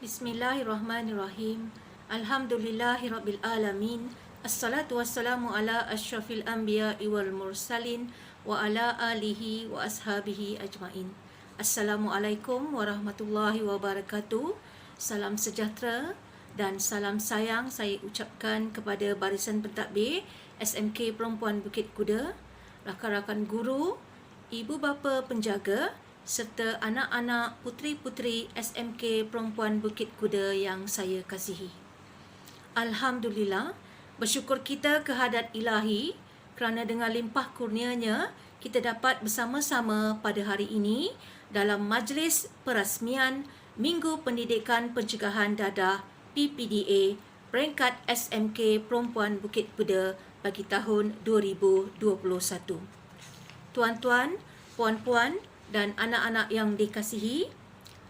Bismillahirrahmanirrahim. Alhamdulillahirabbil alamin. Assalatu wassalamu ala asyrafil anbiya'i wal mursalin wa ala alihi wa ashabihi ajmain. Assalamualaikum warahmatullahi wabarakatuh. Salam sejahtera dan salam sayang saya ucapkan kepada barisan pentadbir SMK Perempuan Bukit Kuda, rakan-rakan guru, ibu bapa penjaga serta anak-anak puteri-puteri SMK Perempuan Bukit Kuda yang saya kasihi. Alhamdulillah, bersyukur kita kehadrat Ilahi kerana dengan limpah kurnianya kita dapat bersama-sama pada hari ini dalam majlis perasmian Minggu Pendidikan Pencegahan Dadah PPDA peringkat SMK Perempuan Bukit Kuda bagi tahun 2021. Tuan-tuan, puan-puan dan anak-anak yang dikasihi,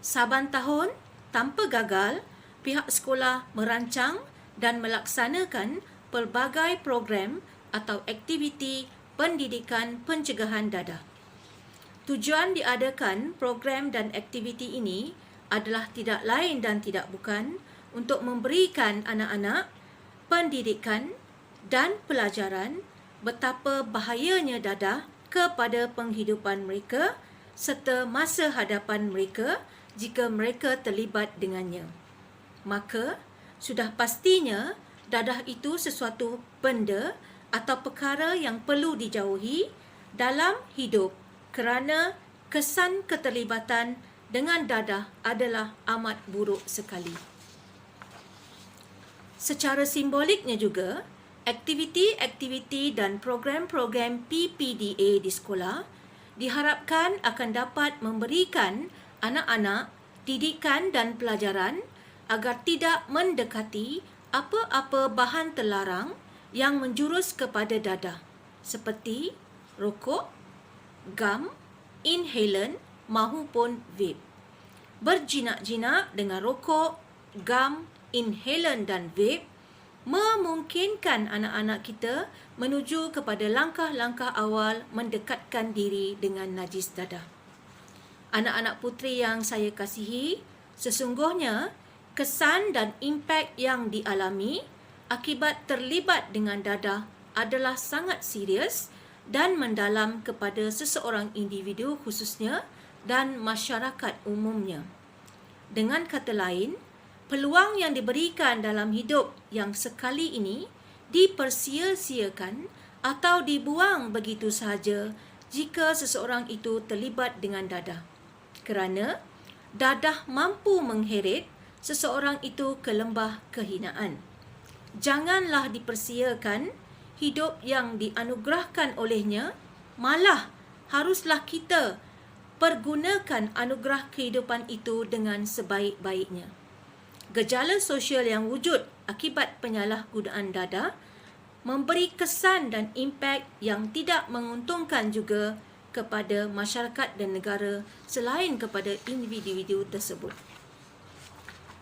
saban tahun tanpa gagal, pihak sekolah merancang dan melaksanakan pelbagai program atau aktiviti pendidikan pencegahan dadah. Tujuan diadakan program dan aktiviti ini adalah tidak lain dan tidak bukan untuk memberikan anak-anak pendidikan dan pelajaran betapa bahayanya dadah kepada penghidupan mereka serta masa hadapan mereka jika mereka terlibat dengannya. Maka, sudah pastinya dadah itu sesuatu benda atau perkara yang perlu dijauhi dalam hidup kerana kesan keterlibatan dengan dadah adalah amat buruk sekali. Secara simboliknya juga, aktiviti-aktiviti dan program-program PPDA di sekolah diharapkan akan dapat memberikan anak-anak didikan dan pelajaran agar tidak mendekati apa-apa bahan terlarang yang menjurus kepada dadah seperti rokok, gam, inhalan mahupun vape. Berjinak-jinak dengan rokok, gam, inhalan dan vape memungkinkan anak-anak kita menuju kepada langkah-langkah awal mendekatkan diri dengan najis dadah. Anak-anak puteri yang saya kasihi, sesungguhnya kesan dan impak yang dialami akibat terlibat dengan dadah adalah sangat serius dan mendalam kepada seseorang individu khususnya dan masyarakat umumnya. Dengan kata lain, peluang yang diberikan dalam hidup yang sekali ini dipersia-siakan atau dibuang begitu sahaja jika seseorang itu terlibat dengan dadah. Kerana dadah mampu mengheret seseorang itu ke lembah kehinaan. Janganlah dipersiakan hidup yang dianugerahkan olehnya, malah haruslah kita pergunakan anugerah kehidupan itu dengan sebaik-baiknya. Gejala sosial yang wujud akibat penyalahgunaan dadah memberi kesan dan impak yang tidak menguntungkan juga kepada masyarakat dan negara selain kepada individu tersebut.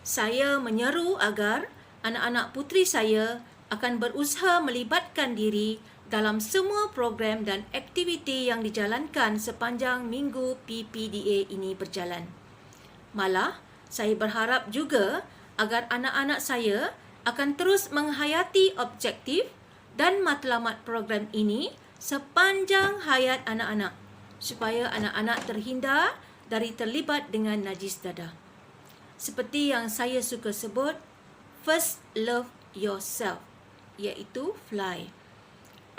Saya menyeru agar anak-anak puteri saya akan berusaha melibatkan diri dalam semua program dan aktiviti yang dijalankan sepanjang minggu PPDA ini berjalan. Malah, saya berharap juga agar anak-anak saya akan terus menghayati objektif dan matlamat program ini sepanjang hayat anak-anak supaya anak-anak terhindar dari terlibat dengan najis dadah. Seperti yang saya suka sebut, first love yourself, iaitu fly.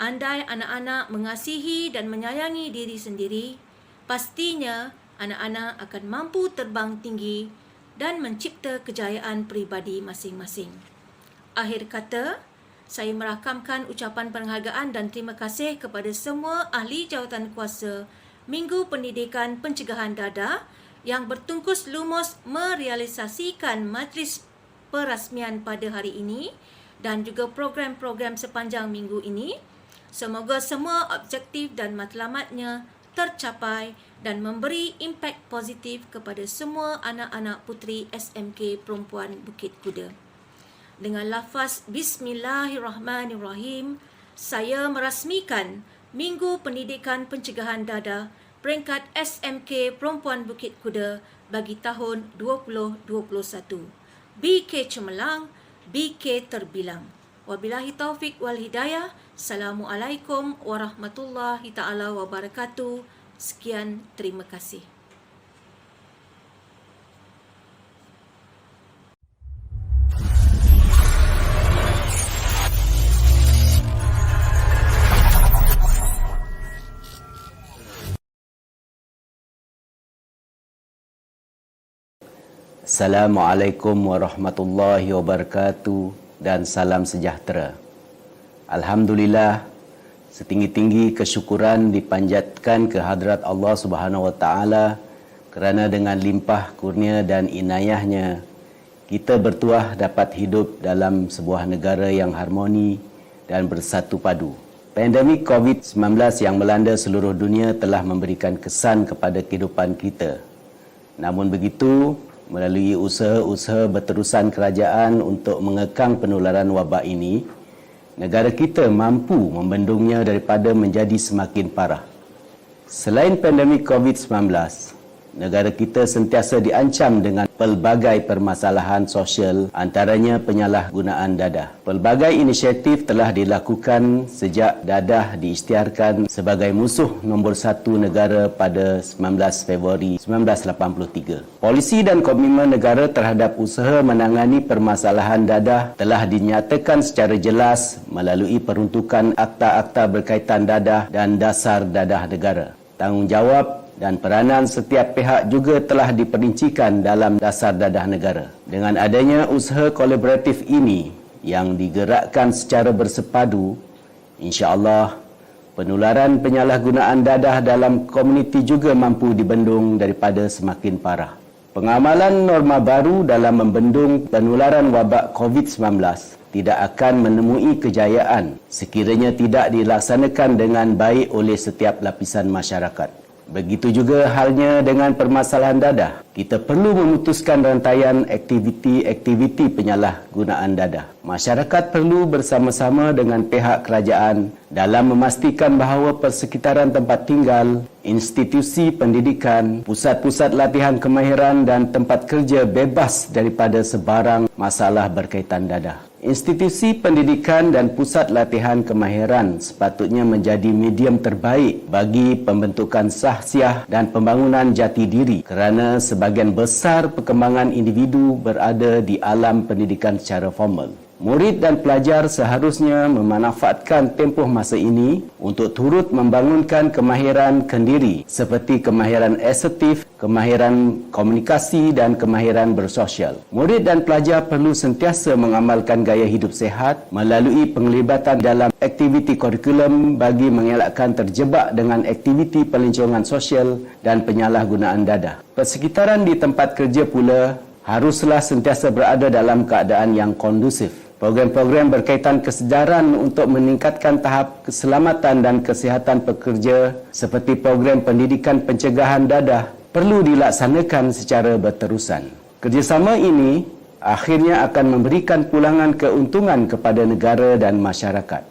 Andai anak-anak mengasihi dan menyayangi diri sendiri, pastinya anak-anak akan mampu terbang tinggi dan mencipta kejayaan peribadi masing-masing. Akhir kata, saya merakamkan ucapan penghargaan dan terima kasih kepada semua ahli jawatan kuasa Minggu Pendidikan Pencegahan Dadah yang bertungkus lumus merealisasikan majlis perasmian pada hari ini dan juga program-program sepanjang minggu ini. Semoga semua objektif dan matlamatnya tercapai dan memberi impak positif kepada semua anak-anak puteri SMK Perempuan Bukit Kuda. Dengan lafaz Bismillahirrahmanirrahim, saya merasmikan Minggu Pendidikan Pencegahan Dadah peringkat SMK Perempuan Bukit Kuda bagi tahun 2021. BK cemerlang, BK terbilang. Wabillahi taufik wal hidayah. Assalamualaikum warahmatullahi taala wabarakatuh. Sekian, terima kasih. Assalamualaikum warahmatullahi wabarakatuh dan salam sejahtera. Alhamdulillah, setinggi-tinggi kesyukuran dipanjatkan ke hadrat Allah Subhanahu wa taala kerana dengan limpah kurnia dan inayahnya kita bertuah dapat hidup dalam sebuah negara yang harmoni dan bersatu padu. Pandemik COVID-19 yang melanda seluruh dunia telah memberikan kesan kepada kehidupan kita. Namun begitu, melalui usaha-usaha berterusan kerajaan untuk mengekang penularan wabak ini, negara kita mampu membendungnya daripada menjadi semakin parah. Selain pandemik COVID-19, negara kita sentiasa diancam dengan pelbagai permasalahan sosial, antaranya penyalahgunaan dadah. Pelbagai inisiatif telah dilakukan sejak dadah diisytiharkan sebagai musuh nombor 1 negara pada 19 Februari 1983. Polisi dan komitmen negara terhadap usaha menangani permasalahan dadah telah dinyatakan secara jelas melalui peruntukan akta-akta berkaitan dadah dan dasar dadah negara. Tanggungjawab dan peranan setiap pihak juga telah diperincikan dalam dasar dadah negara. Dengan adanya usaha kolaboratif ini yang digerakkan secara bersepadu, insya-Allah penularan penyalahgunaan dadah dalam komuniti juga mampu dibendung daripada semakin parah. Pengamalan norma baru dalam membendung penularan wabak COVID-19 tidak akan menemui kejayaan sekiranya tidak dilaksanakan dengan baik oleh setiap lapisan masyarakat. Begitu juga halnya dengan permasalahan dadah. Kita perlu memutuskan rantaian aktiviti-aktiviti penyalahgunaan dadah. Masyarakat perlu bersama-sama dengan pihak kerajaan dalam memastikan bahawa persekitaran tempat tinggal, institusi pendidikan, pusat-pusat latihan kemahiran dan tempat kerja bebas daripada sebarang masalah berkaitan dadah. Institusi pendidikan dan pusat latihan kemahiran sepatutnya menjadi medium terbaik bagi pembentukan sahsiah dan pembangunan jati diri kerana sebahagian besar perkembangan individu berada di alam pendidikan secara formal. Murid dan pelajar seharusnya memanfaatkan tempoh masa ini untuk turut membangunkan kemahiran kendiri seperti kemahiran asertif, kemahiran komunikasi dan kemahiran bersosial. Murid dan pelajar perlu sentiasa mengamalkan gaya hidup sehat melalui penglibatan dalam aktiviti kurikulum bagi mengelakkan terjebak dengan aktiviti pelancongan sosial dan penyalahgunaan dadah. Persekitaran di tempat kerja pula haruslah sentiasa berada dalam keadaan yang kondusif. Program-program berkaitan kesedaran untuk meningkatkan tahap keselamatan dan kesihatan pekerja seperti program pendidikan pencegahan dadah perlu dilaksanakan secara berterusan. Kerjasama ini akhirnya akan memberikan pulangan keuntungan kepada negara dan masyarakat.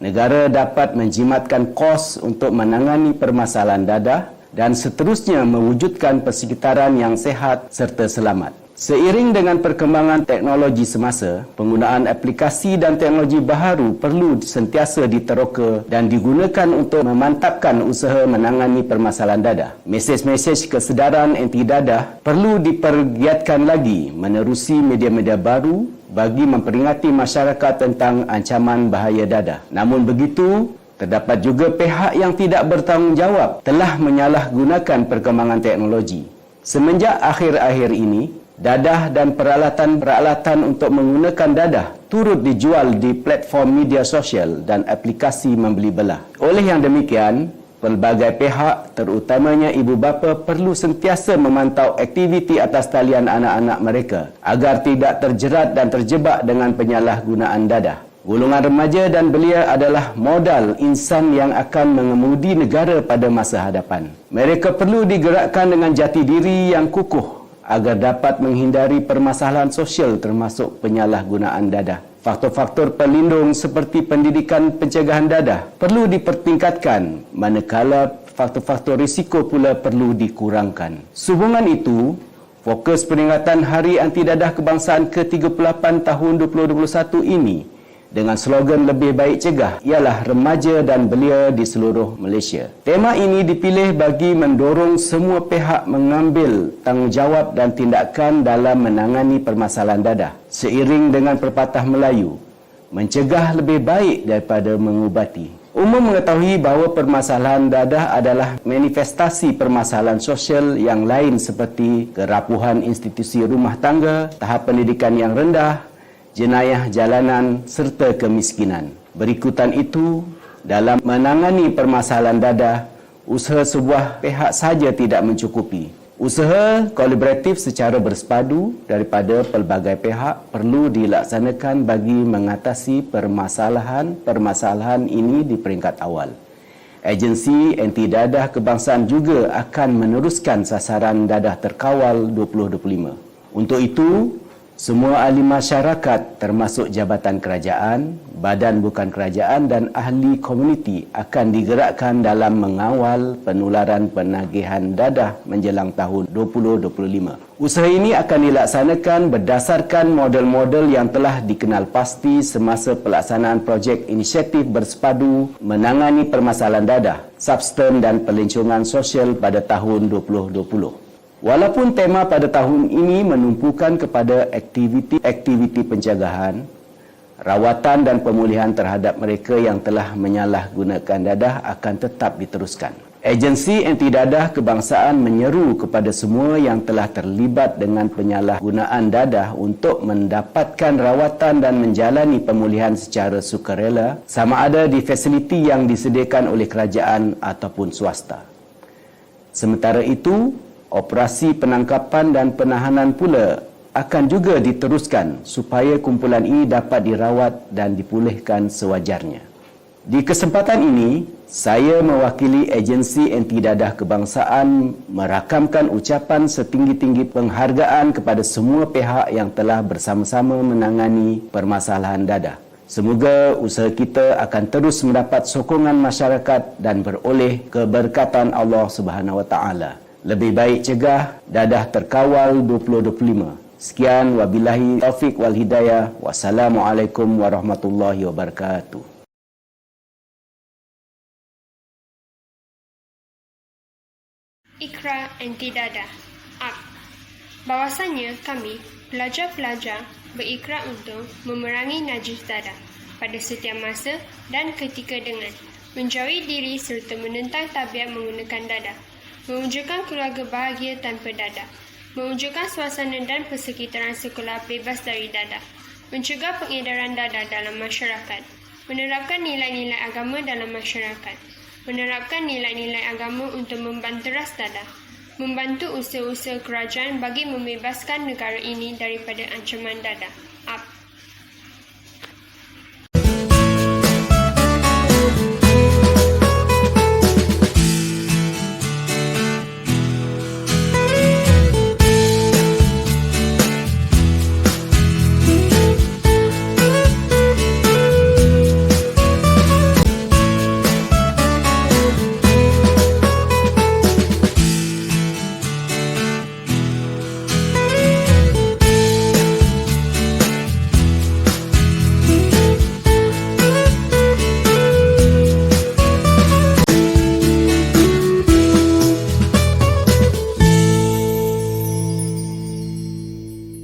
Negara dapat menjimatkan kos untuk menangani permasalahan dadah dan seterusnya mewujudkan persekitaran yang sehat serta selamat. Seiring dengan perkembangan teknologi semasa, penggunaan aplikasi dan teknologi baharu perlu sentiasa diteroka dan digunakan untuk memantapkan usaha menangani permasalahan dadah. Mesej-mesej kesedaran anti dadah perlu dipergiatkan lagi menerusi media-media baru bagi memperingati masyarakat tentang ancaman bahaya dadah. Namun begitu, terdapat juga pihak yang tidak bertanggungjawab telah menyalahgunakan perkembangan teknologi. Semenjak akhir-akhir ini, dadah dan peralatan-peralatan untuk menggunakan dadah turut dijual di platform media sosial dan aplikasi membeli belah. Oleh yang demikian, pelbagai pihak, terutamanya ibu bapa, perlu sentiasa memantau aktiviti atas talian anak-anak mereka agar tidak terjerat dan terjebak dengan penyalahgunaan dadah. Golongan remaja dan belia adalah modal insan yang akan mengemudi negara pada masa hadapan. Mereka perlu digerakkan dengan jati diri yang kukuh agar dapat menghindari permasalahan sosial termasuk penyalahgunaan dadah. Faktor-faktor pelindung seperti pendidikan pencegahan dadah perlu dipertingkatkan, manakala faktor-faktor risiko pula perlu dikurangkan. Sehubungan itu, Fokus peringatan Hari Anti Dadah Kebangsaan ke-38 tahun 2021 ini dengan slogan lebih baik cegah ialah remaja dan belia di seluruh Malaysia. Tema ini dipilih bagi mendorong semua pihak mengambil tanggungjawab dan tindakan dalam menangani permasalahan dadah. Seiring dengan pepatah Melayu, mencegah lebih baik daripada mengubati. Umum mengetahui bahawa permasalahan dadah adalah manifestasi permasalahan sosial yang lain seperti kerapuhan institusi rumah tangga, tahap pendidikan yang rendah, jenayah jalanan serta kemiskinan. Berikutan itu, dalam menangani permasalahan dadah, usaha sebuah pihak sahaja tidak mencukupi. Usaha kolaboratif secara bersepadu daripada pelbagai pihak perlu dilaksanakan bagi mengatasi permasalahan ini di peringkat awal. Agensi Anti Dadah Kebangsaan juga akan meneruskan sasaran dadah terkawal 2025. Untuk itu, semua ahli masyarakat termasuk jabatan kerajaan, badan bukan kerajaan dan ahli komuniti akan digerakkan dalam mengawal penularan penagihan dadah menjelang tahun 2025. Usaha ini akan dilaksanakan berdasarkan model-model yang telah dikenal pasti semasa pelaksanaan projek inisiatif bersepadu menangani permasalahan dadah, substan dan pelancongan sosial pada tahun 2020. Walaupun tema pada tahun ini menumpukan kepada aktiviti pencegahan, rawatan dan pemulihan terhadap mereka yang telah menyalahgunakan dadah akan tetap diteruskan. Agensi Anti Dadah Kebangsaan menyeru kepada semua yang telah terlibat dengan penyalahgunaan dadah untuk mendapatkan rawatan dan menjalani pemulihan secara sukarela sama ada di fasiliti yang disediakan oleh kerajaan ataupun swasta. Sementara itu, operasi penangkapan dan penahanan pula akan juga diteruskan supaya kumpulan ini dapat dirawat dan dipulihkan sewajarnya. Di kesempatan ini, saya mewakili Agensi Anti Dadah Kebangsaan merakamkan ucapan setinggi-tinggi penghargaan kepada semua pihak yang telah bersama-sama menangani permasalahan dadah. Semoga usaha kita akan terus mendapat sokongan masyarakat dan beroleh keberkatan Allah Subhanahu Wa Taala. Lebih baik cegah, dadah terkawal 2025. Sekian, wabillahi taufik wal hidayah. Wassalamualaikum warahmatullahi wabarakatuh. Ikrar Anti Dadah. Bahawasanya kami, pelajar-pelajar, berikrar untuk memerangi najis dadah pada setiap masa dan ketika dengan menjauhi diri serta menentang tabiat menggunakan dadah, mewujudkan keluarga bahagia tanpa dadah, mewujudkan suasana dan persekitaran sekolah bebas dari dadah, mencegah pengedaran dadah dalam masyarakat, menerapkan nilai-nilai agama dalam masyarakat, menerapkan nilai-nilai agama untuk membanteras dadah, membantu usaha-usaha kerajaan bagi membebaskan negara ini daripada ancaman dadah.